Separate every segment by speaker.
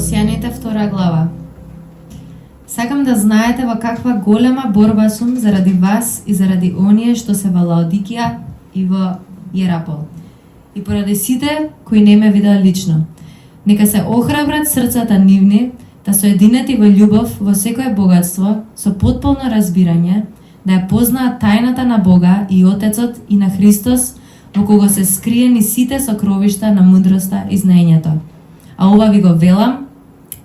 Speaker 1: Колосјаните 2 глава. Сакам да знаете во каква голема борба сум заради вас и заради оние што се во Лаодикија и во Јерапол. И поради сите кои не ме видеа лично. Нека се охрабрат срцата нивни, да соединети во љубов, во секое богатство, со потполно разбирање, да ја познаат тајната на Бога и Отецот и на Христос, во кого се скриени сите сокровишта на мудроста и знаењето. А ова ви го велам,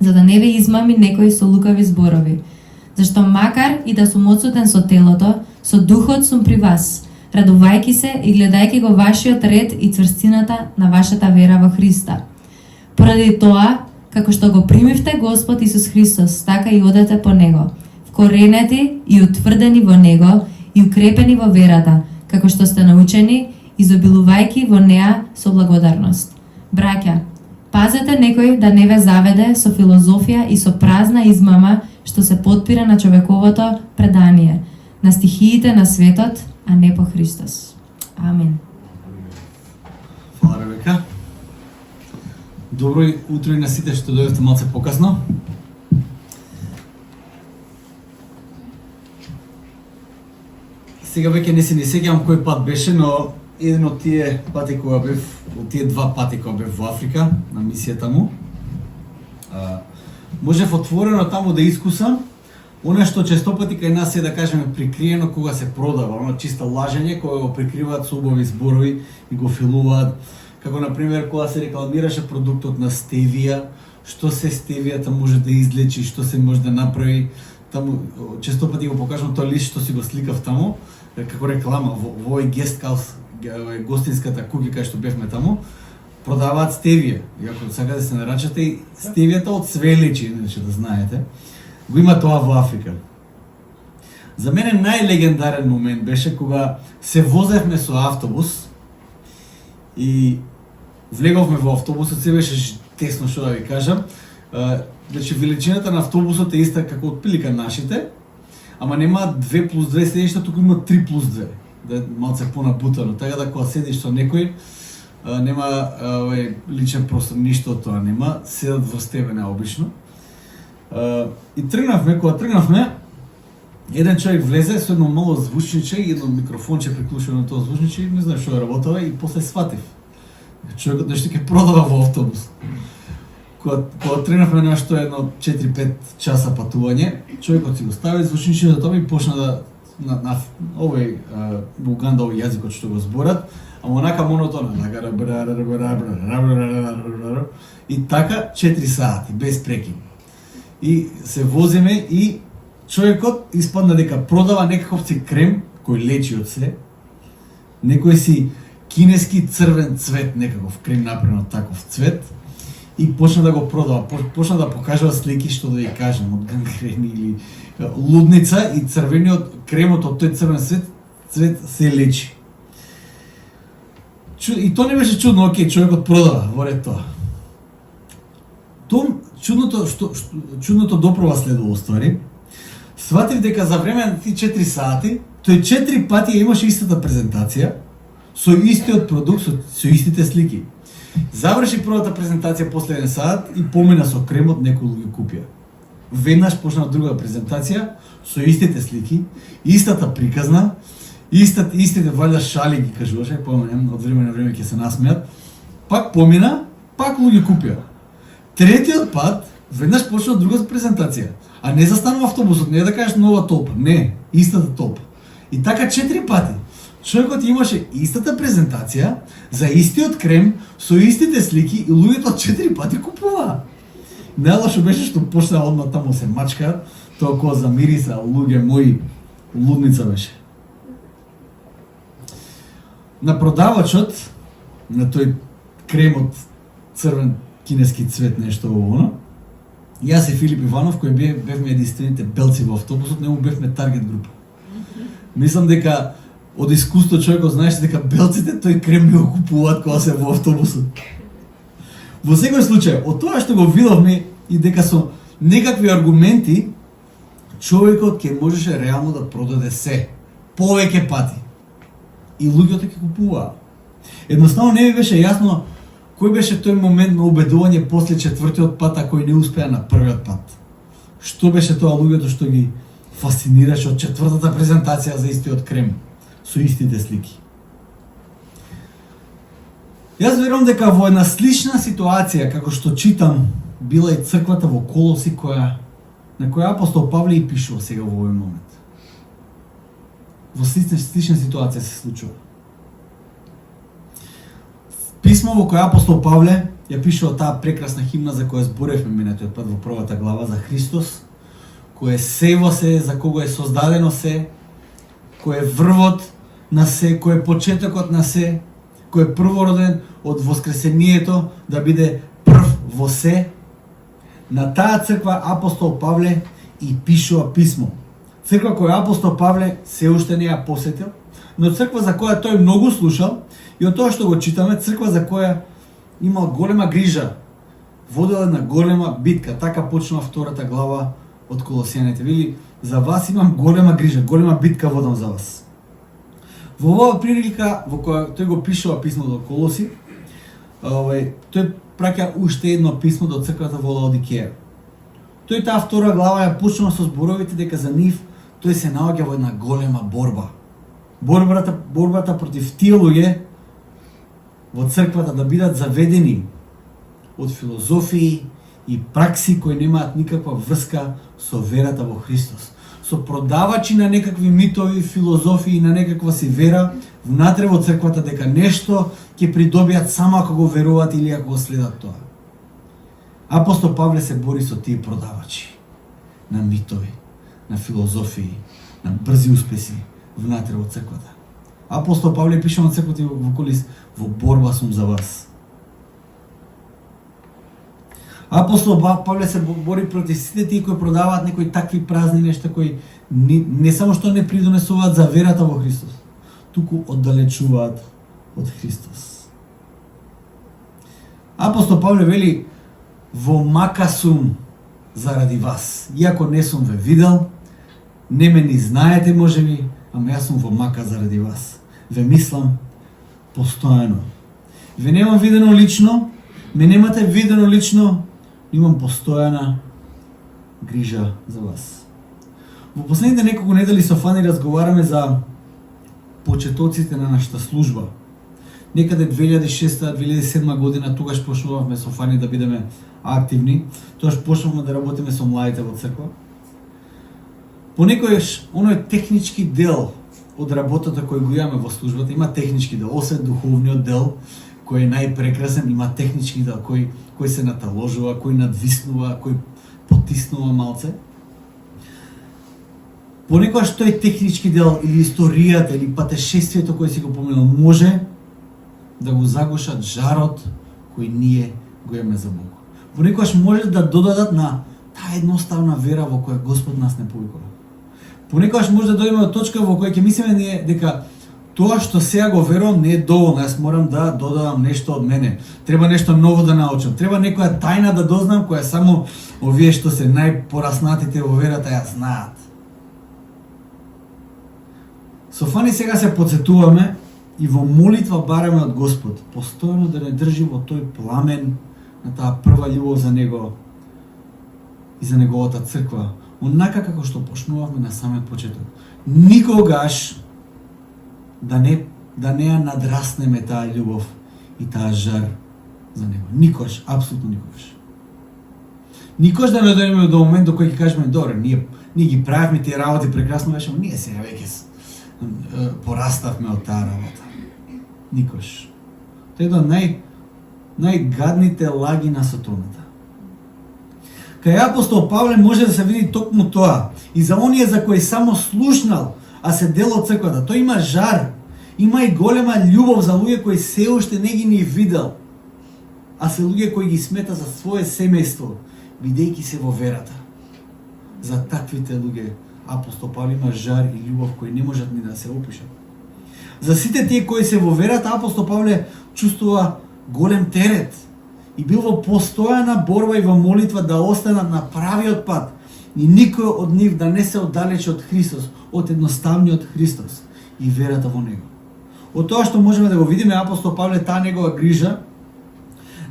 Speaker 1: за да не ве измами некој со лукави зборови. Зашто макар и да сум одсутен со телото, со духот сум при вас, радувајќи се и гледајќи го вашиот ред и цврстината на вашата вера во Христа. Поради тоа, како што го примивте Господ Исус Христос, така и одете по Него, вкоренети и утврдени во Него и укрепени во верата, како што сте научени, изобилувајќи во неа со благодарност. Браќа, пазете некој да не ве заведе со филозофија и со празна измама што се потпира на човековото предание, на стихиите на светот, а не по Христос. Амин.
Speaker 2: Фала, Ребека. Добро утро и на сите што дојдовте малце покасно. Сега веќе не се не сеќавам кој пат беше, но еден од тие пати кога бев, од тие 2 пати кога бев во Африка на мисијата му, можев отворено таму да искусам она што често пати кај нас е, да кажеме, прикриено кога се продава, она чиста лажење кога го прикриваат со убави зборови и го филуваат. Како например кога се рекламираше продуктот на стевија, што се стевијата може да излечи, што се може да направи. Таму често пати го покажам тоа лист што си го сликав таму, како реклама во овој гестхаус, гостинската куќа кај што бевме таму, продаваат стевија. И ако сакате да се нарачате, и стевијата од све лечи, иначе да знаете. Го има тоа во Африка. За мене најлегендарен момент беше кога се возевме со автобус и влеговме во автобусот, се беше тесно, што да ви кажам. Значи, величината на автобусот е иста како отприлика нашите, ама нема 2+2 седишта, туку има 3+2. Да е малце понабутано, така да кога седиш со некој, нема личен простор, ништо од тоа нема, седат во тебе наобично. И кога тргнавме, еден човек влезе со едно мало звучниче и едно микрофонче приклучено на тоа звучниче и не знам што работава и после сватив. Човекот нешто ќе продава во автобус. Кога тргнавме нашто едно 4-5 часа патување, човекот си го стави звучничето за тоа и почна да на овој бугандов јазикот што го зборат, ама онака монотонно, и така 4 сати без прекин. И се возиме и човекот испадна дека продава некаков си крем кој лечи од се, некој си кинески црвен цвет, некаков крем направен од таков цвет, и почна да го продава, почна да покажува слики што да ја кажем, од гангрени или лудница, и црвениот кремот од тој црвен цвет се лечи. И тоа не беше чудно, окей, човекот продава во ред тоа. Чудното допрва следува ствари. Сватив дека за време на ти 4 сати, тој 4 пати имаше истата презентација, со истиот продукт, со истите слики. Заврши првата презентација после 1 сат и помина со кремот, некои луѓе купија. Веднаш почна друга презентација со истите слики, истата приказна, истите валја шали ги кажуваше, помнам, од време на време ќе се насмеат. Пак помина, пак луѓе купија. Третиот пат, веднаш почна друга презентација, а не застанува автобусот, не да кажеш нова толпа, не, истата толпа. И така 4 пати. Човекот имаше истата презентација, за истиот крем, со истите слики и луѓето 4 пати купуваа. Најлошо беше што почна одма таму се мачка, тоа кога замириса, луѓе мои, лудница беше. На продавачот, на тој кремот црвен кинески цвет, нешто оно, јас и Филип Иванов, кои бевме единствените белци во автобусот, не му бевме таргет група. Мислам дека од искуство човекот знаеше дека белците тој крем не го купуваат кога се во автобусот. Во секој случај, од тоа што го видовме и дека со некакви аргументи човекот ќе можеше реално да продаде се, повеќе пати. И луѓето ќе купуваа. Едноставно не ми беше јасно Кој беше тој момент на убедување после четвртиот пат, а кој не успеа на првиот пат? Што беше тоа луѓето што ги фасцинираше од четвртата презентација за истиот крем, со истите слики? Јас верувам дека во една слична ситуација, како што читам, била и црквата во Колоси, на која апостол Павле и пишува сега во овој момент. Во слична ситуација се случува. Писмо во која апостол Павле ја пишува таа прекрасна химна за која зборевме минатиот пат во првата глава за Христос, кој е се во се, за кого е создадено се, кој е врвот на се, кој е почетокот на се, кој е првороден од воскресението да биде прв во се. На таа црква апостол Павле и пишува писмо. Црква која апостол Павле се уште не ја посетил, но црква за која тој многу слушал и од тоа што го читаме, црква за која имал голема грижа, водела на голема битка. Така почнува втората глава од Колосијаните. Вели, за вас имам голема грижа, голема битка водам за вас. Во оваа прилика во која тој го пишува писмо до Колоси, тој праќа уште едно писмо до црквата во Лаодикеја. Тој таа втора глава ја почнува со зборовите дека за нив тој се наоѓа во една голема борба. Борбата против тие луѓе во црквата да бидат заведени од филозофии и пракси кои немаат никаква врска со верата во Христос. Со продавачи на некакви митови, филозофии, на некаква си вера внатре во црквата дека нешто ќе придобијат само ако го веруваат или ако го следат тоа. Апостол Павле се бори со тие продавачи на митови, на филозофии, на брзи успеси внатре во црквата. Апостол Павле пише на црквата во Колис: во борба сум за вас. Апостол Павле се бори против сите тие кои продаваат некои такви празни нешта кои не само што не придонесуваат за верата во Христос, туку оддалечуваат од Христос. Апостол Павле вели: во мака сум заради вас. Иако не сум ве видел, не ме ни знаете можеби, ама јас сум во мака заради вас. Ве мислам постојано. Ве немам видено лично, ме немате видено лично, имам постојана грижа за вас. Во последните неколку недели со Фани разговараме за почетоците на нашата служба. Некаде 2006-2007 година, тогаш почнувавме со Фани да бидеме активни, тогаш почнуваме да работиме со младите во црква. Понекогаш оној технички дел од работата кој го имаме во службата, има технички дел, освен духовниот дел кој е најпрекрасен, има технички дел кој се наталожува, кој надвиснува, кој потиснува малце. Понекогаш тој технички дел или историјата или патешествието кој си го поминал може да го загушат жарот кој ние го имаме за Бог. Понекогаш може да додадат на таа едноставна вера во која Господ нас не повикува. Понекогаш може да дојдеме до точка во која ќе мислиме ние дека тоа што сега го верувам не е доволно, јас морам да додадам нешто од мене. Треба нешто ново да научам. Треба некоја тајна да дознам која само овие што се најпораснатите во верата ја знаат. Со Фани сега се потсетуваме и во молитва бараме од Господ постојано да не држи во тој пламен на таа прва љубов за Него и за Неговата црква, онака како што почнувавме на самиот почеток. Никогаш да не ја надраснеме таа љубов и таа жар за Него. Никогаш, апсолутно никогаш. Никогаш да не дојдеме до момент до кој ќе кажеме: добре, ние ги правевме тие работи прекрасно, беше, ние сега веќе пораставме од таа работа. Никогаш. Тоа е едно најгадните лаги на сатаната. Кај апостол Павле може да се види токму тоа. И за оние за кои само слушнал, а се дел од црквата, тој има жар, има и голема љубов за луѓе кои се уште не ги ни видел, а се луѓе кои ги смета за свое семејство, бидејќи се во верата. За таквите луѓе апостол Павле има жар и љубов кои не можат ни да се опишат. За сите тие кои се во верата, апостол Павле чувствува голем терет и бил во постојана борба и во молитва да останат на правиот пат и никој од нив да не се оддалечи од Христос, од едноставниот Христос и верата во Него. Од тоа што можеме да го видиме апостол Павле, таа негова грижа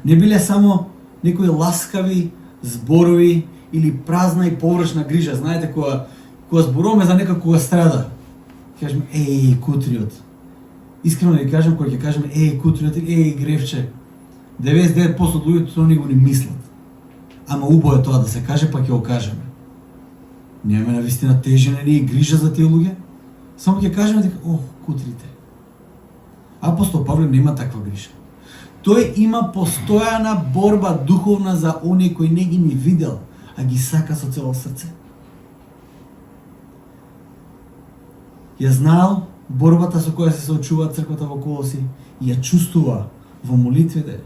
Speaker 2: не биле само некои ласкави зборови или празна и површна грижа. Знаете, кога зборуваме за некој кога страда, кажем еј кутриот. Искрено да кажем, кога ќе кажем еј кутриот или еј гревче, 99% од луѓето тоа не го не мислат. Ама убаво е тоа да се каже, па ќе го кажеме. Немаме на вистина тежина и грижа за тие луѓе. Само ќе кажеме дека кутрите. Апостол Павле нема таква грижа. Тој има постојана борба духовна за оние кои не ги ни видел, а ги сака со цело срце. Ја знаел борбата со која се соочува црквата во Колоси и ја чувствува во молитвите.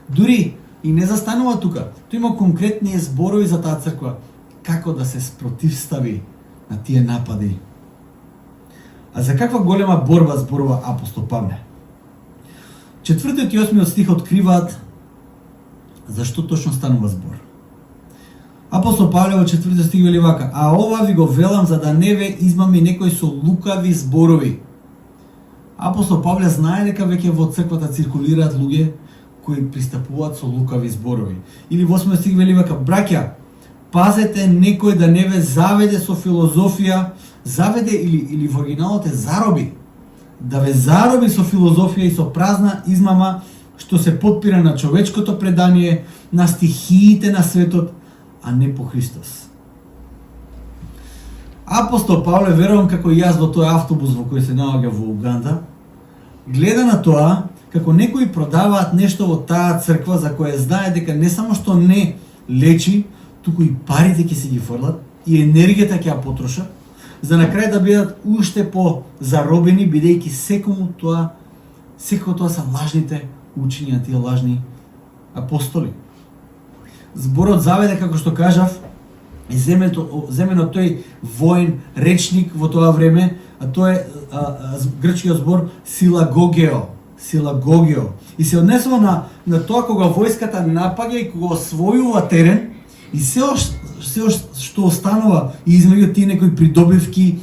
Speaker 2: Дури и не застанува тука. Тој има конкретни зборови за таа црква, како да се спротивстави на тие напади. А за каква голема борба зборува апостол Павле? 4 и 8 стих откриваат зашто точно станува збор. Апостол Павле во 4 стих вели вака: а ова ви го велам за да не ве измами некој со лукави зборови. Апостол Павле знае дека веќе во црквата циркулираат луѓе кои пристапуваат со лукави зборови. Или во 8 стих вели вака: браќа, пазете некој да не ве заведе со филозофија, заведе или во оригиналот е зароби. Да ве зароби со филозофија и со празна измама, што се потпира на човечкото предание, на стихиите на светот, а не по Христос. Апостол Павле, верувам како и јас во тој автобус во кој се наоѓа во Уганда, гледа на тоа како некои продаваат нешто во таа црква за која знае дека не само што не лечи, туку и парите ќе се ги фрлат и енергијата ќе ја потрошат, за на крај да бидат уште по заробени, бидејќи секој тоа се лажните учења, тие лажни апостоли. Зборот заведе, како што кажав, е земено тој воен речник во тоа време, а тоа е грчкиот збор силагогео. И се однесува на тоа кога војската напаѓа и кога освојува терен и се што останува и измеѓу тие некои придобивки,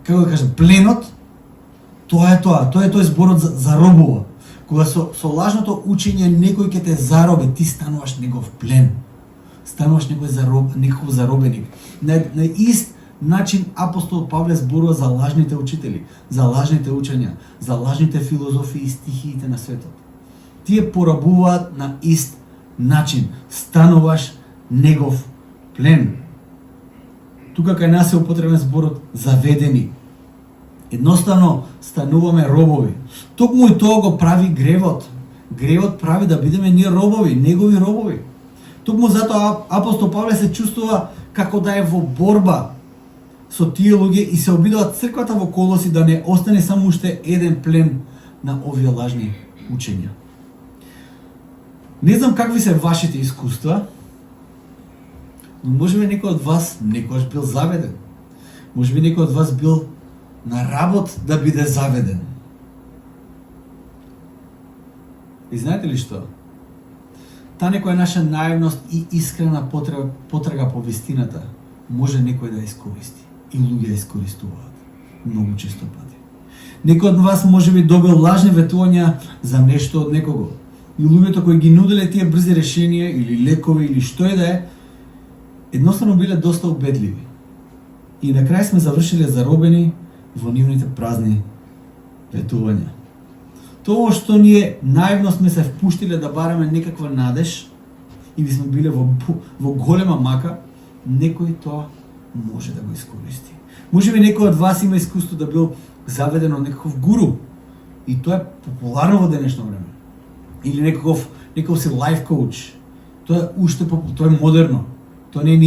Speaker 2: како да кажам, пленот, тоа е тој зборот за робува. Кога со лажното учење некој ќе те зароби, ти стануваш негов плен. Стануваш некој заробеник. На ист начин апостол Павле зборува за лажните учители, за лажните учења, за лажните филозофии и стихиите на светот. Тие порабуваат на ист начин. Стануваш негов плен. Тука кај нас е употребен зборот заведени. Едноставно стануваме робови. Токму и тоа го прави гревот. Гревот прави да бидеме ние робови, негови робови. Токму затоа апостол Павле се чувствува како да е во борба со тие луѓе и се обидува црквата во Колоси да не остане само уште еден плен на овие лажни учења. Не знам какви се вашите искуства, но можеби некој од вас некојаш бил заведен. Можеби некој од вас бил на работ да биде заведен. И знаете ли што? Таа некоја наша наивност и искрена потрага по вистината може некој да ја искористи. И луѓе ја искористуваат. Многу често пати. Некој од вас можеби добил лажни ветувања за нешто од некого. И луѓето кои ги нуделе тие брзи решенија или лекови или што е да е, едноставно биле доста убедливи. И на крај сме завршиле заробени во нивните празни ветувања. Тоа што ние наивно сме се впуштиле да бараме некаква надеж или сме биле во голема мака, некој тоа може да го искористи. Можеби некој од вас има искуство да бил заведен од некаков гуру и тоа е популарно во денешно време. Или некаков си лайф коуч. Тоа е уште тоа е модерно. Тоа не е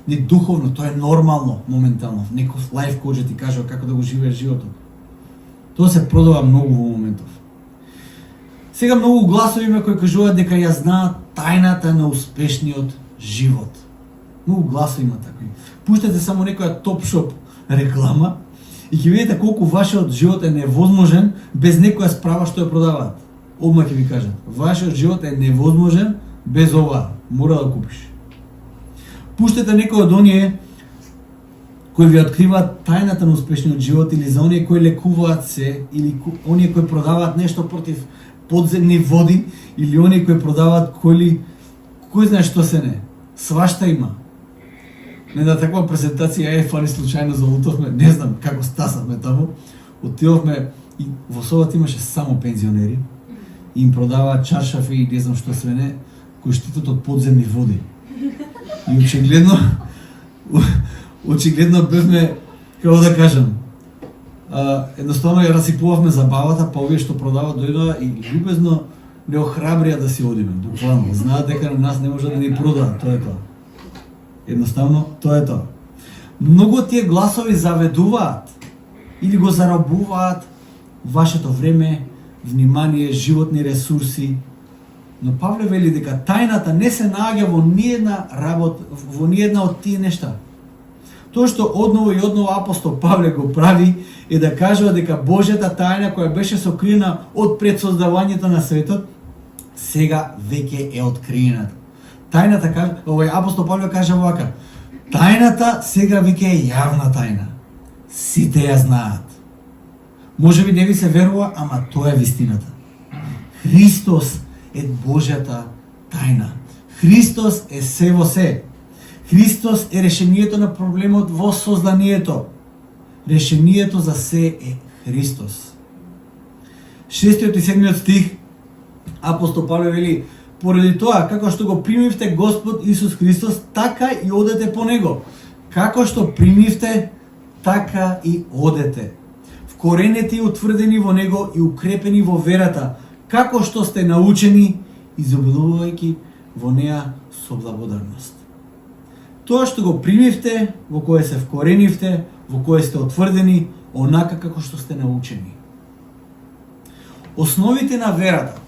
Speaker 2: ни духовно, тоа е нормално моментално. Некаков лайф коуч ти кажува како да го живееш животот. Тоа се продава многу во моментов. Сега многу гласови има кои кажуваат дека ја знаат тајната на успешниот живот. Многу гласови има такви. Пуштете само некоја топ-шоп реклама и ќе видите колку вашиот живот е невозможен без некоја справа што ја продаваат. Одма ќе ви кажат, вашиот живот е невозможен без ова, мора да купиш. Пуштете некој од оние кои ви откриваат тајната на успешниот живот или за оние кои лекуваат се или оние кои продаваат нешто против подземни води или они кои продаваат коли, кој знае што се не. Свашта има. Не на таква презентација фали случајно залутовме, не знам како стасавме таму. Отидовме и во собата имаше само пензионери и им продаваат чаршафи и не знам што све не, кои штитат од подземни води. И очигледно бевме, како да кажам, едноставно ја расипувавме забавата, па овие што продаваат дојдоа и љубезно не охрабрија да си одиме. Буквално, знаат дека на нас не може да ни продаат, тоа е тоа. Едноставно, тоа е тоа. Многу тие гласови заведуваат или го заробуваат вашето време, внимание, животни ресурси. Но Павле вели дека тајната не се наоѓа во ниедна работа, во ниедна од тие нешта. Тоа што одново и одново апостол Павле го прави е да кажува дека Божјата тајна која беше сокриена од пред создавањето на светот, сега веќе е откриена. Тајната, апостол Павле каже вака: тајната сега веќе е јавна тајна. Сите ја знаат. Може би не ви се верува, ама тоа е вистината. Христос е Божјата тајна. Христос е се во се. Христос е решението на проблемот во созданието. Решението за се е Христос. 6 и 7 стих апостол Павле вели: поради тоа, како што го примивте Господ Исус Христос, така и одете по Него. Како што примивте, така и одете. Вкоренети и утврдени во Него и укрепени во верата, како што сте научени, изобилувајќи во неа со благодарност. Тоа што го примивте, во кое се вкоренивте, во кое сте утврдени, онака како што сте научени. Основите на верата,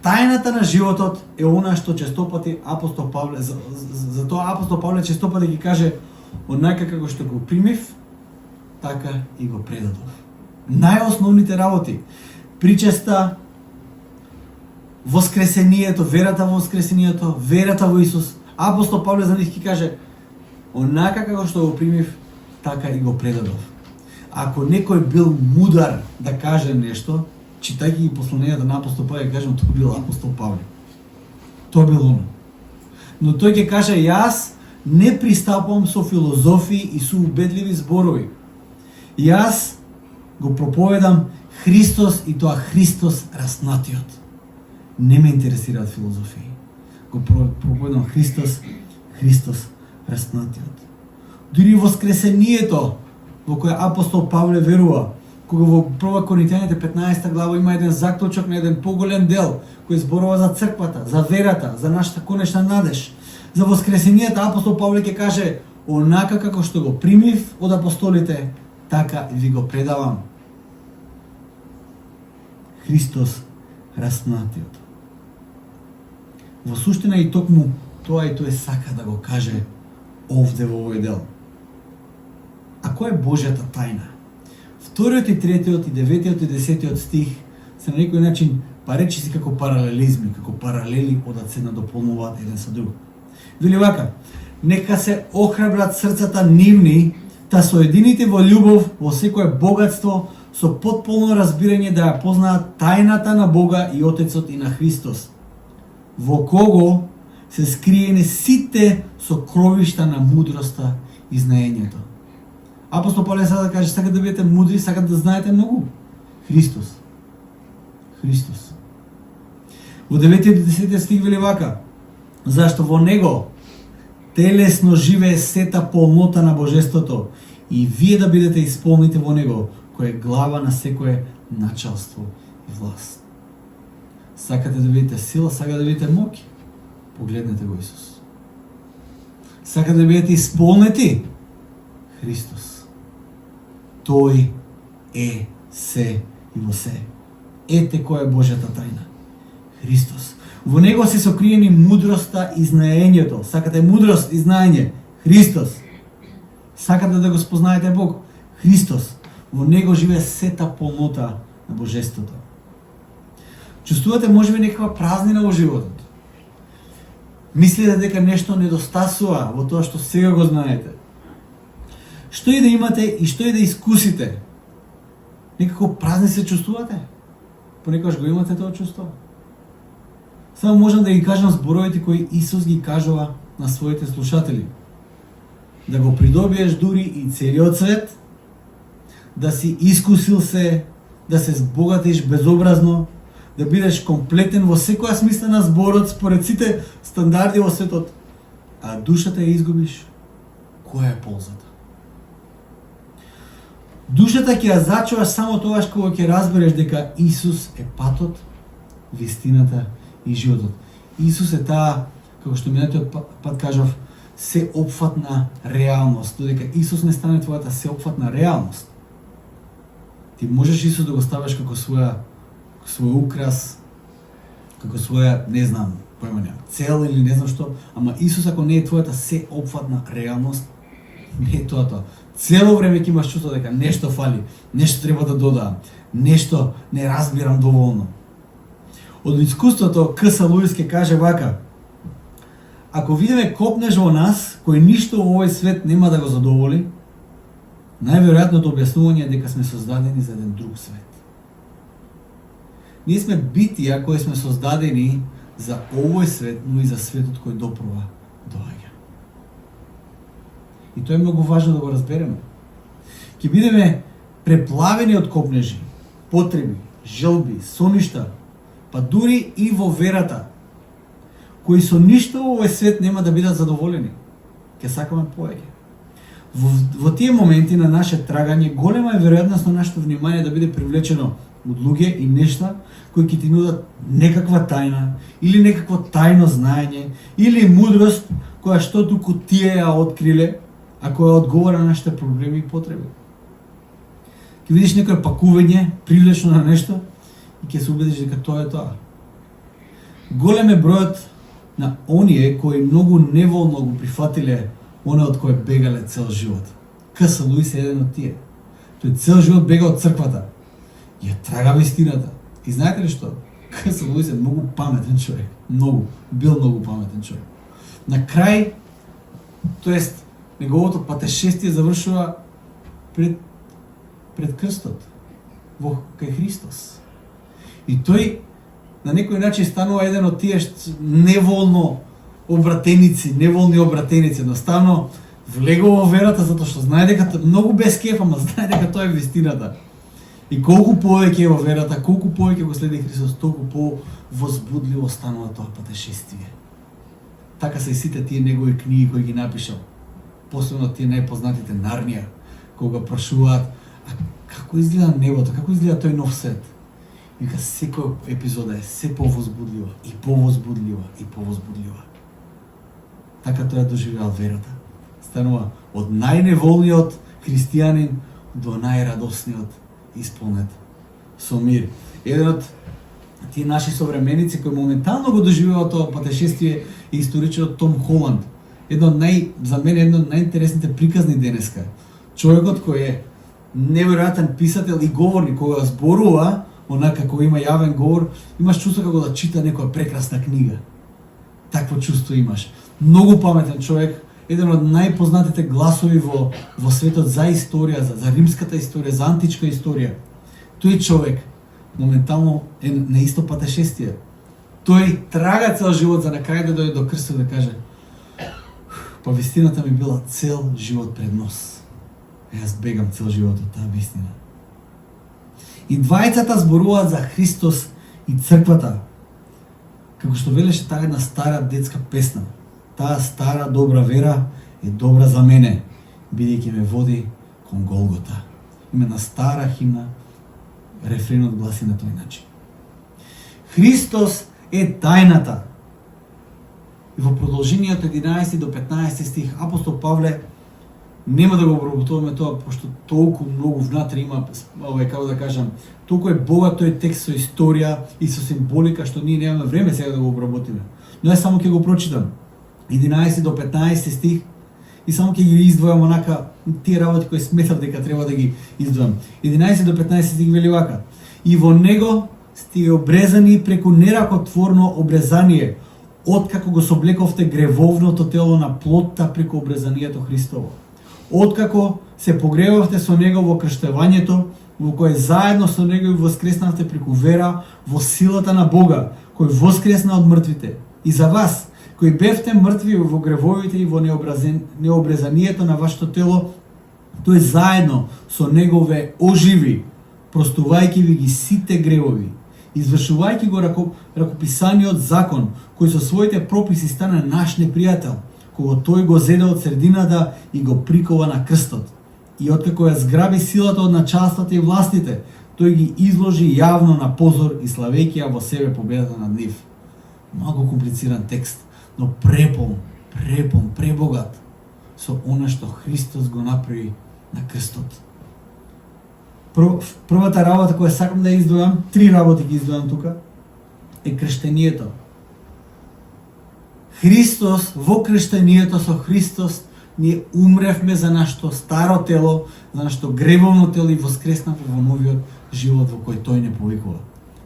Speaker 2: тајната на животот е она што честопати апостол Павле, за тоа апостол Павле честопати ги каже: онака како што го примив, така и го предадов. Најосновните работи, причеста, воскресението, верата во воскресението, верата во Исус. Апостол Павле за нив ги каже: онака како што го примив, така и го предадов. Ако некој бил мудар да каже нешто, читајќи ги посланијата на апостол Павле, кажам, тоа бил апостол Павле. Тоа бил он. Но тој ќе каже: јас не пристапувам со филозофии и со убедливи зборови. Јас го проповедам Христос и тоа Христос раснатиот. Не ме интересираат филозофии. Го проповедам Христос, Христос раснатиот. Дури воскресението во кое апостол Павле верува, кога во 1 Коринтијаните 15 глава има еден заклучок на еден поголем дел кој зборува за црквата, за верата, за нашата конечна надеж. За воскресението апостол Павле ќе каже: онака како што го примив од апостолите, така и ви го предавам. Христос раснатиот. Во суштина и токму тоа и тој сака да го каже овде во овој дел. А која е Божјата тајна? Вториот и третиот и 9-тиот и 10-тиот стих се на некој начин па речи си како паралелизми, како паралели одат се надополнуваат еден со друг. Вели вака: нека се охрабрат срцата нивни, та соедините во љубов, во секое богатство, со потполно разбирање да ја познаат тајната на Бога и Отецот и на Христос, во кого се скриени сите сокровишта на мудроста и знаењето. Апостол Павле сега да каже: сакате да бидете мудри, сакате да знаете многу. Христос. Христос. Во 9 и 10 стих вели вака: зашто во Него телесно живее сета полнота на Божеството и вие да бидете исполните во Него, кој е глава на секое началство и власт. Сакате да видите сила, сакате да видите моќ? Погледнете го Исус. Сакате да бидете исполнети? Христос. Тој е се и во се. Ете која е Божјата тајна. Христос. Во Него се сокриени мудроста и знаењето. Сакате мудрост и знаење? Христос. Сакате да го спознаете Бог? Христос. Во Него живее сета полнота на Божеството. Чувствувате можеби некаква празнина во животот. Мислите дека нешто недостасува во тоа што сега го знаете. Што и да имате и што и да искусите, некако празни се чувствувате? Понекогаш го имате тоа чувство? Само можам да ги кажам зборовите кои Исус ги кажува на своите слушатели. Да го придобиеш дури и целиот свет, да си искусил се, да се збогатиш безобразно, да бидеш комплетен во секоја смисла на зборот според сите стандарди во светот, а душата ја изгубиш, која е ползата? Душата ќе ја зачуваш само тогаш кога ќе разбереш дека Исус е патот, вистината и животот. Исус е таа, како што минатиот пат кажав, сеопфатна реалност. Додека Исус не стане твојата сеопфатна реалност, ти можеш Исус да го ставиш како свој украс, како своја, не знам, појма цел или не знам што, ама Исус ако не е твојата сеопфатна реалност, не е тоа. Цело време ќе имаш чувство дека нешто фали, нешто треба да додадам, нешто не разбирам доволно. Од искуството К.С. Луис ќе каже вака: ако видиме копнеж во нас, кој ништо во овој свет нема да го задоволи, најверојатното објаснување е дека сме создадени за еден друг свет. Ние сме битија кои сме создадени за овој свет, но и за светот кој допрва доаѓа. И тоа е многу важно да го разбереме. Ќе бидеме преплавени од копнежи, потреби, желби, соништа, па дури и во верата, кои со ништо во овој свет нема да бидат задоволени. Ќе сакаме повеќе. Во тие моменти на наше трагање, голема е веројатност на нашето внимание да биде привлечено од луѓе и нешта кои ќе ти нудат некаква тајна, или некакво тајно знаење, или мудрост која што туку тие ја откриле, а која одговара на нашите проблеми и потреби. Ќе видиш некој пакување, привлечно на нешто, и ќе се убедиш дека тоа е тоа. Голем е бројот на оние кои многу неволно го прифатиле оне од кој бегале цел живот. К.С. Луис е еден од тие. Тој цел живот бега од црквата. Ја трага вистината. И знаете ли што? К.С. Луис е многу паметен човек. Бил многу паметен човек. На крај, тоест, неговото патешествие завршува пред крстот, во кај Христос. И тој на некој начин станува еден од тие неволни обратеници, едноставно влегува во верата затоа што знае дека многу без кеф, ама знае дека тоа е вистината. И колку повеќе е во верата, колку повеќе го следи Христос, толку по-возбудливо станува тоа патешествие. Така се и сите тие негови книги кои ги напишал. Посебно тие најпознатите Нарнија, кога прашуваат, а како изгледа небото, како изгледа тој нов свет? Вика, секоја епизода е се повозбудлива и повозбудлива и повозбудлива. Така тој доживеал верата. Станува од најневолниот христијанин до најрадосниот исполнет со мир. Еден од тие наши современици кои моментално го доживеа тоа патешествие е историчарот Том Холанд. За мене едно од најинтересните приказни денеска. Човекот кој е неверојатен писател и говорник, кога зборува, онака кога има јавен говор, имаш чувство како да чита некоја прекрасна книга. Такво чувство имаш. Многу паметен човек, еден од најпознатите гласови во светот за историја, за римската историја, за античка историја. Тој човек моментално е на исто патешествие. Тој трага цел живот за на крај да дојде до крстот да каже: па вистината ми била цел живот пред нос. Јас бегам цел живот од таа вистина. И двајцата зборуваат за Христос и црквата. Како што велеше таа една стара детска песна. Таа стара добра вера е добра за мене, бидејќи ме води кон Голгота. Има една стара химна, рефренот гласи на тој начин. Христос е тајната. И во продолжение од 11 до 15 стих апостол Павле, нема да го обработуваме тоа, пошто толку многу внатре има, како да кажам, толку е богат тој текст со историја и со символика, што ние немаме време сега да го обработиме. Но јас само ќе го прочитам. 11 до 15 стих и само ќе ги издвојам онака тие работи кои сметав дека треба да ги издвојам. 11 до 15 стих вели вака: и во него сте обрезани преку неракотворно обрезание, откако го соблековте гревовното тело на плотта преку обрезанието Христово. Откако се погревавте со него во крштевањето во кој заедно со него и воскреснавте преку вера во силата на Бога, кој воскресна од мртвите. И за вас, кои бевте мртви во гревовите и во необрезанието на вашето тело, тој заедно со него ве оживи, простувајќи ви ги сите гревови, извршувајќи го ракописаниот закон, кој со своите прописи стана наш непријател, кога тој го зеде од средината и го прикова на крстот. И откако ја зграби силата од началствата и властите, тој ги изложи јавно на позор и славејќи ја во себе победата над нив. Малку комплициран текст, но пребогат со она што Христос го направи на крстот. Првата работа која сакам да издвојам, 3 работи ги издвојам тука, е крштението. Христос, во крштението со Христос, ние умревме за нашето старо тело, за нашето гребовно тело и воскреснавме во новиот живот во кој тој не повикува.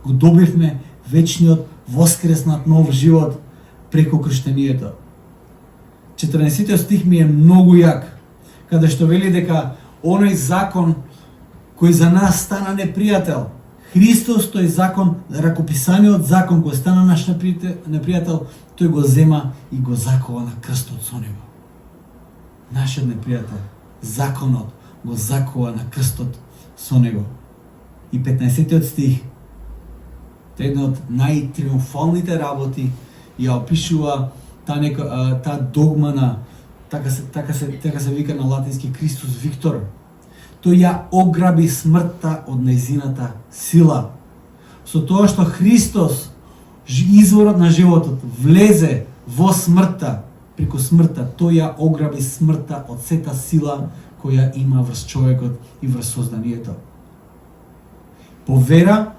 Speaker 2: Го добивме вечниот воскреснат нов живот преку крштението. 14 стих ми е многу јак, каде што вели дека оној закон кој за нас стана непријател, Христос, тој закон, ракописаниот закон кој стана наш непријател, тој го зема и го закова на крстот со него. Нашиот непријател, законот, го закова на крстот со него. И 15 стих, една од најтриумфалните работи, ја опишува таа догма на, така се вика на латински, Christus Victor. Тој ја ограби смртта од нејзината сила. Со тоа што Христос, изворот на животот, влезе во смртта, преку смртта, тој ја ограби смртта од сета сила која има врз човекот и врз созданието. По вера,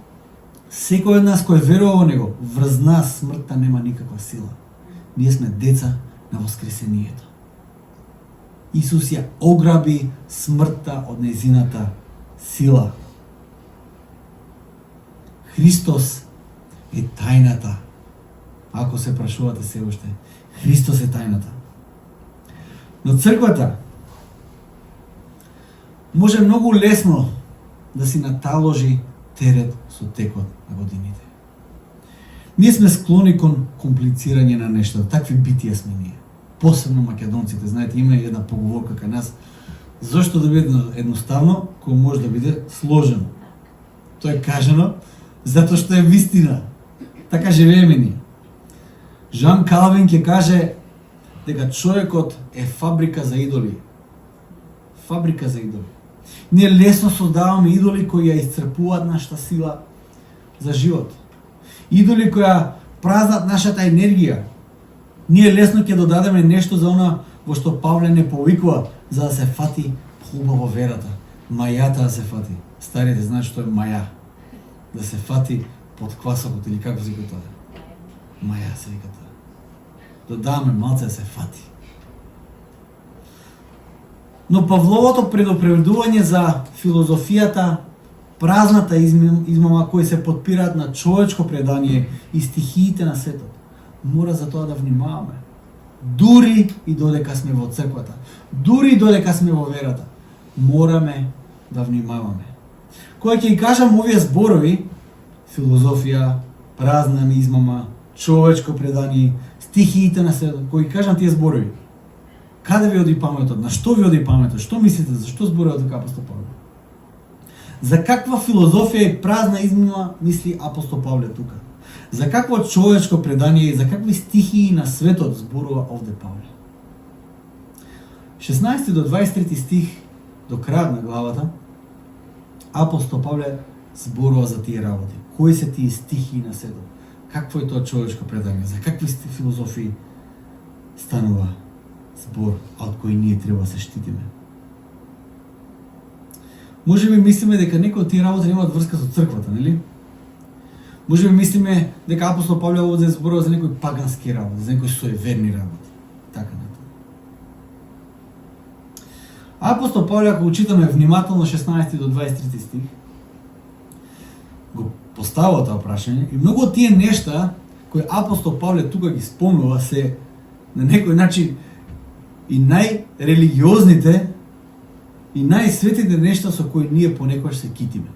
Speaker 2: секој од нас кој верува во него, врз нас смртта нема никаква сила. Ние сме деца на воскресението. Исус ја ограби смртта од нејзината сила. Христос е тајната. Ако се прашувате се уште, Христос е тајната. Но црквата може многу лесно да си наталожи терет со текот на годините. Ние сме склони кон комплицирање на нешто, такви битија сме ние. Посебно македонците, знаете, има една поговорка кај нас, зошто да биде едноставно, кој може да биде сложено. Тоа е кажано затоа што е вистина. Така живееме ние. Жан Калвин ќе каже дека човекот е фабрика за идоли. Фабрика за идоли. Ние лесно создаваме идоли кои ја исцрпуваат нашата сила за живот. Идоли кои празнат нашата енергија. Ние лесно ќе додадеме нешто за она во што Павле не повикува, за да се фати хубаво верата. Мајата да се фати. Старите знаат што е маја. Да се фати под квасокот или како се вика тоа. Маја се вика тоа. Додаваме малце да се фати. Но Павловото предупредување за филозофијата, празната измама кои се подпираат на човечко предание и стихиите на светот, мора за тоа да внимаваме. Дури и додека сме во црквата, дури и додека сме во верата, мораме да внимаваме. Кога ќе ги кажам овие зборови, филозофија, празна измама, човечко предание, стихиите на светот, кога ги кажам тие зборови, каде ви оди паметот? На што ви оди паметот? Што мислите? Зашто зборува така апостол Павле? За каква филозофија и празна измама мисли апостол Павле тука? За какво човечко предание и за какви стихии на светот зборува овде Павле? 16 до 23 стих до крајот на главата апостол Павле зборува за тие работи. Кои се тие стихии на светот? Какво е тоа човечко предание? За какви филозофии станува збор, од кои ние треба да се штитиме? Може би мислиме дека некои од тие работи немаат врска со црквата, нели? Може би мислиме дека апостол Павле овде зборува за некои пагански работи, за некои суеверни работи. Така на тоа. Апостол Павле, ако го читаме внимателно 16 до 23 стих, го поставува тоа прашање и многу од тие нешта кои апостол Павле тука ги спомнува се на некој начин и најрелигиозните и најсветите нешта со кои ние понекогаш се китиме.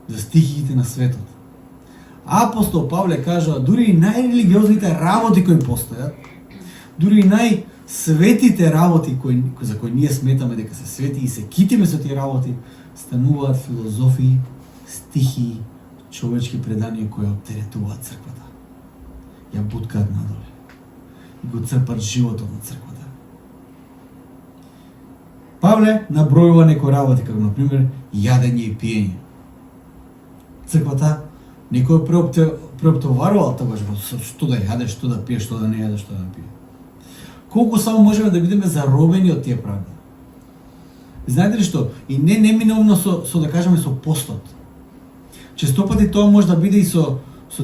Speaker 2: За стихиите на светот. Апостол Павле кажа, дури и најрелигиозните работи кои постојат, дури и најсветите работи за кои ние сметаме дека се свети и се китиме со тие работи, стануваат филозофии, стихии, човечки преданија кои оптеретуваат црквата. Ја буткаат надоле. И го црпат животот на црквата. Павле набројува некои работи, како например јадење и пиење. Црквата некој преоптоварувал тогаш што да јаде, што да пие, што да не јаде, што да не пие. Колку само можеме да бидеме заробени од тие правила. Знаете ли што? И не неминовно со да кажеме со постот. Честопати тоа може да биде и со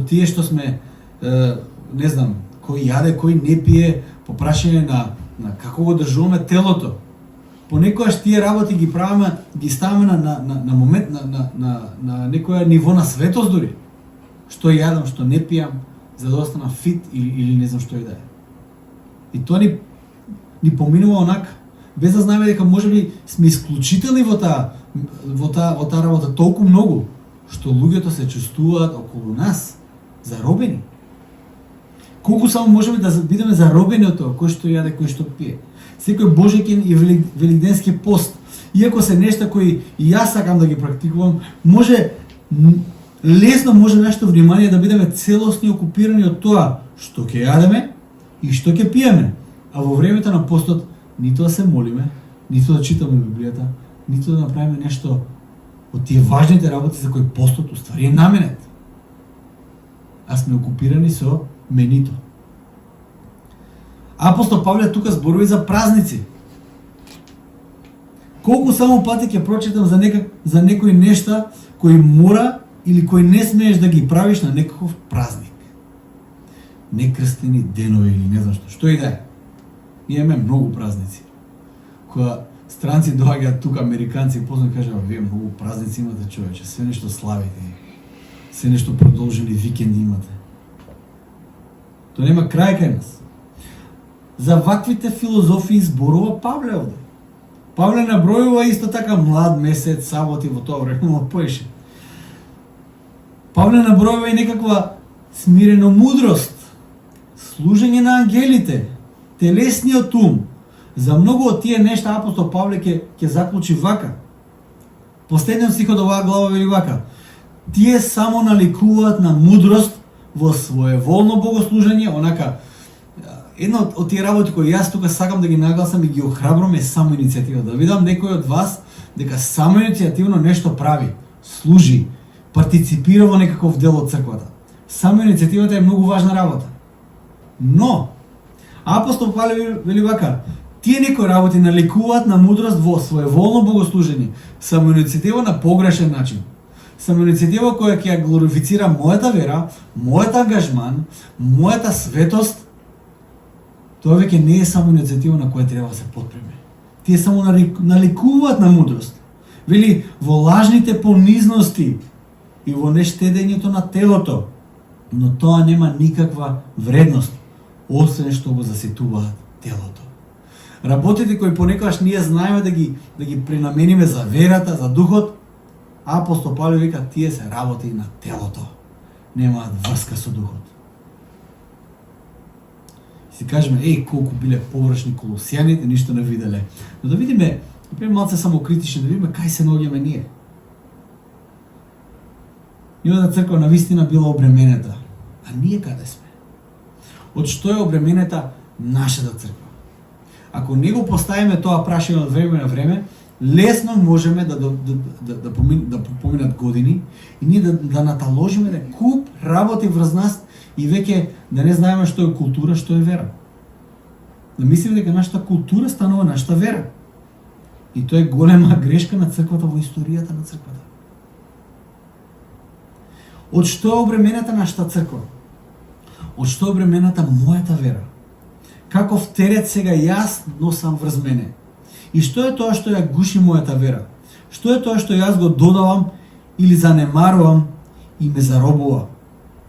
Speaker 2: тие што сме не знам, кој јаде, кој не пие, по прашање на како го држуваме телото. Понекогаш тие работи ги правиме, ги ставаме на момент на некоја ниво на светост дури. Што јадам, што не пијам, за да останам фит или не знам што и да е. И тоа ни поминува онака, без да знаеме дека можеби сме исклучителни во таа работа толку многу, што луѓето се чувствуваат околу нас заробени. Колку само можеме да бидеме заробени од тоа, кој што јаде, кој што пие. Секој божекен и великденски пост, иако се нешта кои и јас сакам да ги практикувам, лесно може нашето внимание да бидеме целосни окупирани од тоа што ќе јадеме и што ќе пиеме. А во времето на постот ниту да се молиме, ниту да читаме Библијата, ниту да направиме нешто од тие важните работи за кои постот уствари е наменет. А сме окупирани со менито. Апостол Павле тука зборува за празници. Колку само пати ќе прочитам за некои нешта кои мора или кои не смееш да ги правиш на некаков празник. Некрстени денови или не знам што и да е. Ние имаме многу празници. Кога странци доаѓаат тука, американци, и после кажат, вие многу празници имате, човече, све нешто славите, све нешто продолжени викенди имате. Тоа нема крај кај нас. За ваквите филозофии зборува Павле овде. Павле набројува исто така млад месец, саботи во тоа време, но поише. Павле набројува и некаква смирено мудрост, служење на ангелите, телесниот ум. За многу од тие нешта апостол Павле ќе заклучи вака. Последниот стих од оваа глава вели вака: тие само наликуваат на мудрост во своеволно богослужење, онака. Една од тие работи кои јас тука сакам да ги нагласам и ги охрабрам е само иницијатива. Да видам некој од вас дека само иницијативно нешто прави, служи, партиципира во некаков дел од црквата. Само иницијативата е многу важна работа. Но апостол Павле вели вака: тие некои работи наликуваат на мудрост во своеволно богослужење, само иницијатива на погрешен начин. Само иницијатива која ќе ја глорифицира мојата вера, мојот ангажман, мојата светост. Тоа веќе не е само иницијатива на која треба да се потпреме. Тие само наликуваат на мудрост. Вели, во лажните понизности и во нештедењето на телото, но тоа нема никаква вредност, освен што го засетуваат телото. Работите кои понекогаш ние знаеме да ги пренамениме за верата, за духот, апостол Павле вика, тие се работи на телото. Немаат врска со духот. Си кажеме, колку биле површни колосијаните, ништо не виделе. Но да видиме, малце самокритични, да видиме кај се наоѓаме ние. Нивната црква навистина била обременета. А ние каде сме? Од што е обременета нашата црква? Ако не го поставиме тоа прашање од време на време, лесно можеме да поминат години и ние да наталожиме куп работи врз нас и веќе да не знаеме што е култура, што е вера. Да мислиме дека нашата култура станува нашата вера. И тоа е голема грешка на црквата во историјата на црквата. Од што е обремената нашата црква? Од што е обремената мојата вера? Каков терет сега јас носам врз мене? И што е тоа што ја гуши мојата вера? Што е тоа што јас го додавам или занемарувам и ме заробува?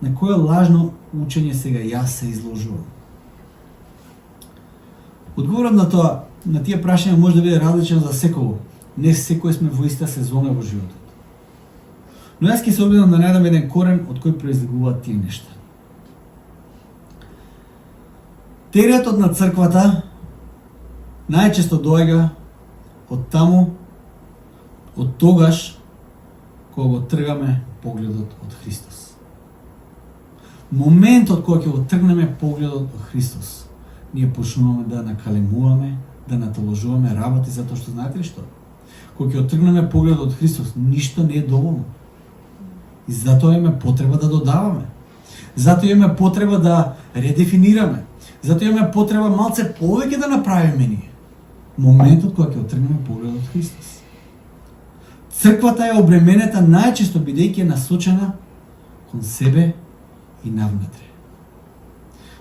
Speaker 2: На кое лажно учење сега јас се изложувам? Одговорот на тоа на тие прашања може да биде различен за секого. Не секој сме во иста сезона во животот. Но јас ќе се обидам да најдам еден корен од кој произлегуваат тие нешта. Теретот на црквата најчесто доаѓа од таму, од тогаш кога го тргаме погледот од Христос. Моментот кога ќе го тргнеме погледот од Христос, ние почнуваме да накалемуваме, да наталожуваме работи, затоа што знаете ли што? Кога ќе отргнеме погледот од Христос, ништо не е доволно. И затоа имаме потреба да додаваме. Затоа имаме потреба да редефинираме. Затоа имаме потреба малце повеќе да направиме ние. Моментот кога ќе отргнеме погледот од Христос. Црквата е обременета најчесто бидејќи е насочена кон себе и навнатре.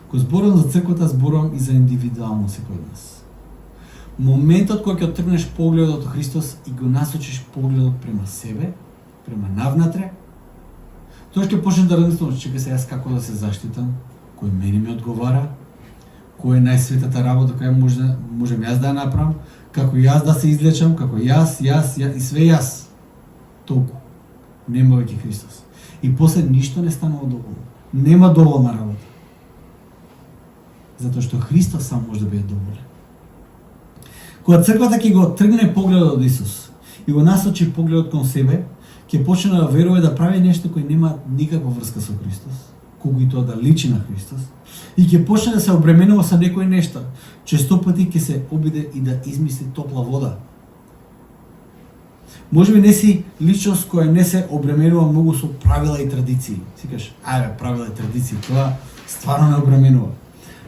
Speaker 2: Кога зборувам за црквата, зборувам и за индивидуално секој од нас. Моментот кога ќе отргнеш погледот од Христос и го насочиш погледот према себе, према навнатре, тоа ќе почнеш да размислуваш, чекај се јас како да се заштитам, кој мене ми одговара, кој е најсветата работа која можем јас да ја направам, како јас да се излечам, како јас и све јас. Толку. Нема веќе Христос. И после ништо не станува доволно. Нема доволна работа. Затоа што Христос сам може да биде доволен. Кога црквата ќе го тргне погледот од Исус и го насочи погледот кон себе, ќе почне да верува да прави нешто кој нема никаква врска со Христос, колку и тоа да личи на Христос, и ќе почне да се обременува со некои нешта. Често пати ќе се обиде и да измисли топла вода. Можеби не си личност која не се обременува многу со правила и традиции. Си кажеш, ајде, правила и традиции, тоа стварно не обременува.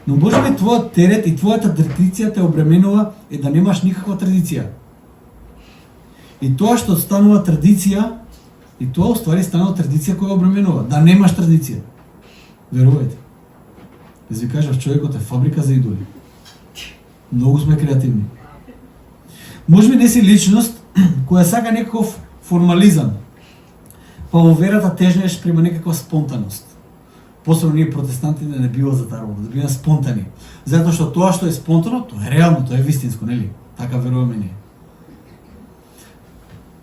Speaker 2: Но можеби твојот терет и твојата традиција те обременува е да немаш никаква традиција. И тоа што станува традиција, и тоа уствари станува традиција која обременува. Да немаш традиција. Верувајте. Јас ви кажав, човекот е фабрика за идоли. Многу сме креативни. Можеби не си личност која сака некаков формализам, па во верата тежнеш према некаква спонтаност. Посебно ние протестантите не бива за таа работа, да бива спонтани. Затоа што тоа што е спонтано, тоа е реално, тоа е вистинско, нели? Така веруваме ние.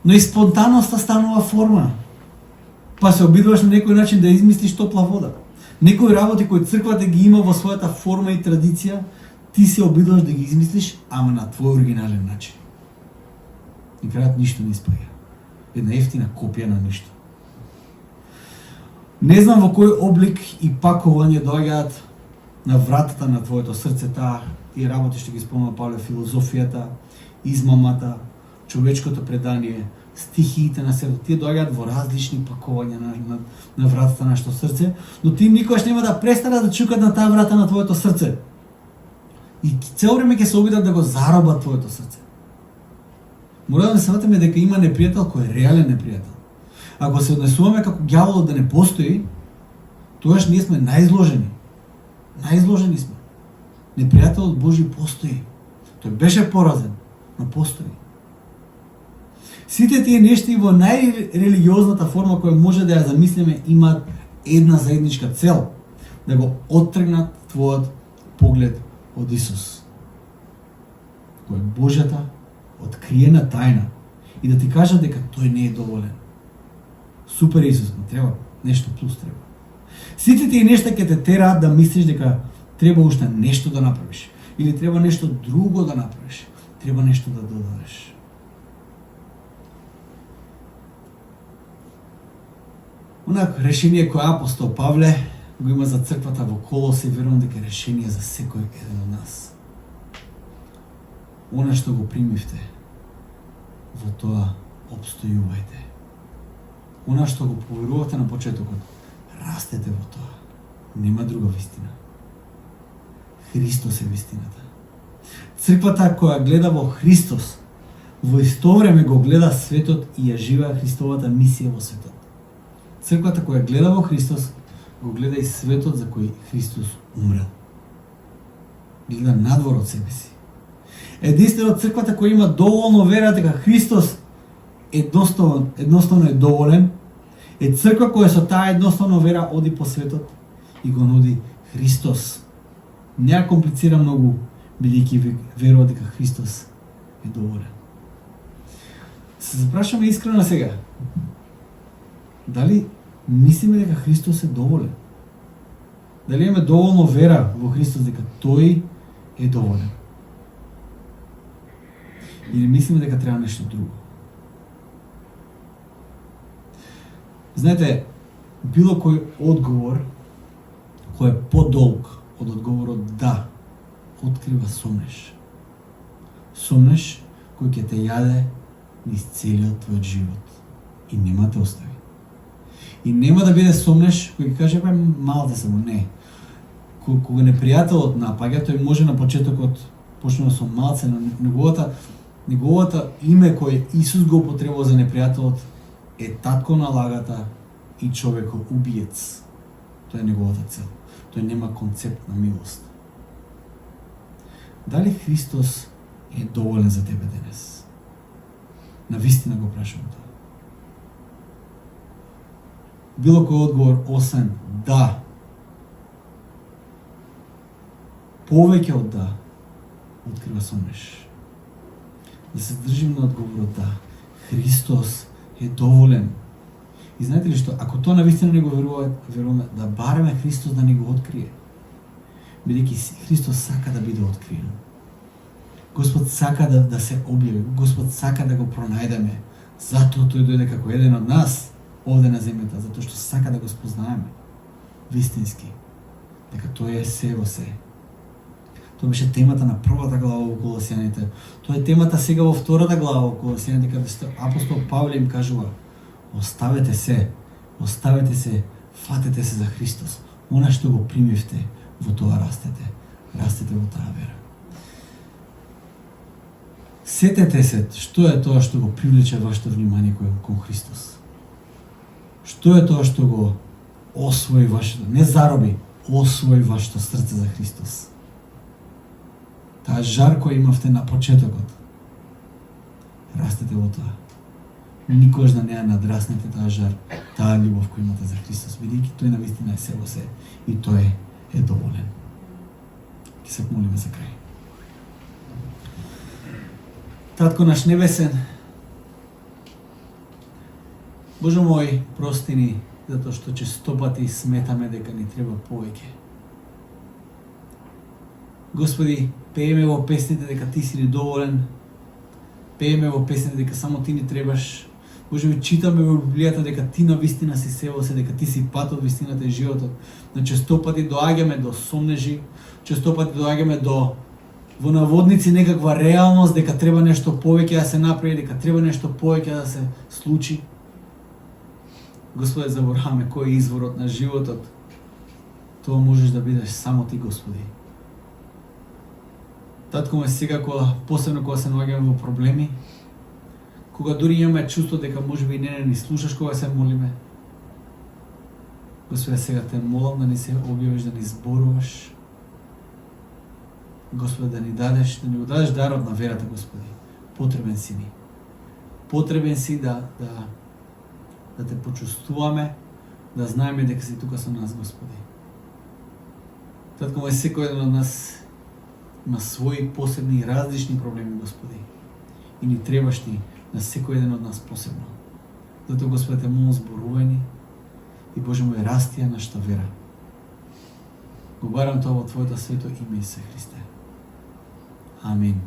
Speaker 2: Но и спонтанноста станува форма. Па се обидуваш на некој начин да измислиш топла вода. Некои работи кои црквата ги има во својата форма и традиција, ти се обидуваш да ги измислиш, ама на твој оригинален начин. И крајот ништо не испаѓа. Една ефтина копија на ништо. Не знам во кој облик и пакување доаѓаат на вратата на твоето срце таа и работи што ги спомнува Павле, филозофијата, измамата, човечкото предание, стихиите на светот. Тие доаѓаат во различни пакувања на вратата на нашето срце, но ти никогаш нема да престанат да чукат на таа врата на твоето срце. И цело време ќе се обидат да го заробат твоето срце. Мора да сватиме дека има непријател кој е реален непријател. Ако се однесуваме како ѓаволот да не постои, тогаш ние сме најизложени. Најизложени сме. Непријателот Божи постои. Тој беше поразен, но постои. Сите тие нешта и во најрелигиозната форма која може да ја замислиме имаат една заедничка цел, да го оттргнат твојот поглед од Исус. Кој е Божјата откриена тајна и да ти кажа дека тој не е доволен. Супер Исус, не треба, нешто плюс треба. Сите тие нешта ќе те тераат да мислиш дека треба уште нешто да направиш или треба нешто друго да направиш, треба нешто да додадеш. Онак решение кое апостол Павле го има за црквата во Колосе, верувам дека е решение за секој еден од нас. Она што го примивте, во тоа обстојувајте. Она што го поверувате на почетокот, растете во тоа. Нема друга вистина. Христос е вистината. Црквата која гледа во Христос, во исто време го гледа светот и ја живее Христовата мисија во светот. Црквата која гледа во Христос, го гледа и светот за кој Христос умрел. Гледа надвор од себе си. Единствено црквата која има доволно вера дека Христос едноставно е доволен, е црква која со таа едноставно вера оди по светот и го нуди Христос. Не ја комплицира многу, бидејќи верува дека Христос е доволен. Се запрашаме искрено сега. Дали мислиме дека Христос е доволен? Дали имаме доволно вера во Христос дека тој е доволен? Или мислиме дека треба нешто друго? Знаете, било кој одговор кој е подолг од одговорот да, открива сомнеш. Сомнеш кој ќе те јаде низ целиот твојот живот и нема те остави. И нема да биде сомнеш кој ќе каже бе малте само, не. Кога непријателот напаѓа, тој може на почетокот почнува со малце, но неговата име кој Исус го употребува за непријателот е татко на лагата и човеко убиец. Тоа е неговата цел. Тој нема концепт на милост. Дали Христос е доволен за тебе денес? Навистина го прашувам тоа. Било кој одговор освен да, повеќе од да, открива сомнеш. Да се држим на одговорот да. Христос е доволен. И знаете ли што, ако тоа навистина не го веруваме, да бараме Христос да ни го открие. Бидејќи Христос сака да биде откриен. Господ сака да се објави, Господ сака да го пронајдеме. Затоа тој дојде како еден од нас овде на земјата, затоа што сака да го спознаеме вистински, дека тој е се во се. Тоа беше темата на првата глава во Колосјаните. Тоа е темата сега во втората глава во Колосјаните, каде апостол Павле им кажува: оставете се, фатете се за Христос. Она што го примивте, во тоа растете. Растете во таа вера. Сетете се што е тоа што го привлече вашето внимание кон Христос. Што е тоа што го освои вашето, не зароби, освои вашето срце за Христос. Таа жар која имавте на почетокот. Растете во тоа. Никош да не ја надраснете таа жар, таа љубов која имате за Христос, бидејќи тој навистина е се во се и тој е доволен. Ќе се молиме за крај. Татко наш небесен, Боже мој, прости ни затоа што често пати сметаме дека ни треба повеќе. Господи, пееме во песните дека Ти си ни доволен, пееме во песните дека само Ти ни требаш. Боже ми, читаме во Библијата дека Ти навистина си се во се, дека Ти си патот, вистината и животот. Но често пати доаѓаме до сомнежи, често пати доаѓаме до во наводници некаква реалност дека треба нешто повеќе да се направи, дека треба нешто повеќе да се случи. Господи, забораваме кој е изворот на животот. Тоа можеш да бидеш само Ти, Господи. Татко ме сега, посебно кога се наоѓаме во проблеми, кога дури имаме чувство дека можеби не ни слушаш кога се молиме. Господи, сега те молам да ни се објавиш, да ни зборуваш. Господи, да ни дадеш дарот на верата, Господи. Потребен си ни. Потребен си да те почувствуваме, да знаеме дека си тука со нас, Господи. Татко ме секој еден од нас има своји посебни и различни проблеми, Господи. И ни требаш Ти на секој еден од нас посебно. Затоа, Господи, те молам, зборувај ни и Боже мој, расти ја нашата вера. Го барам тоа во Твоето свето име, Исусе Христе. Амин.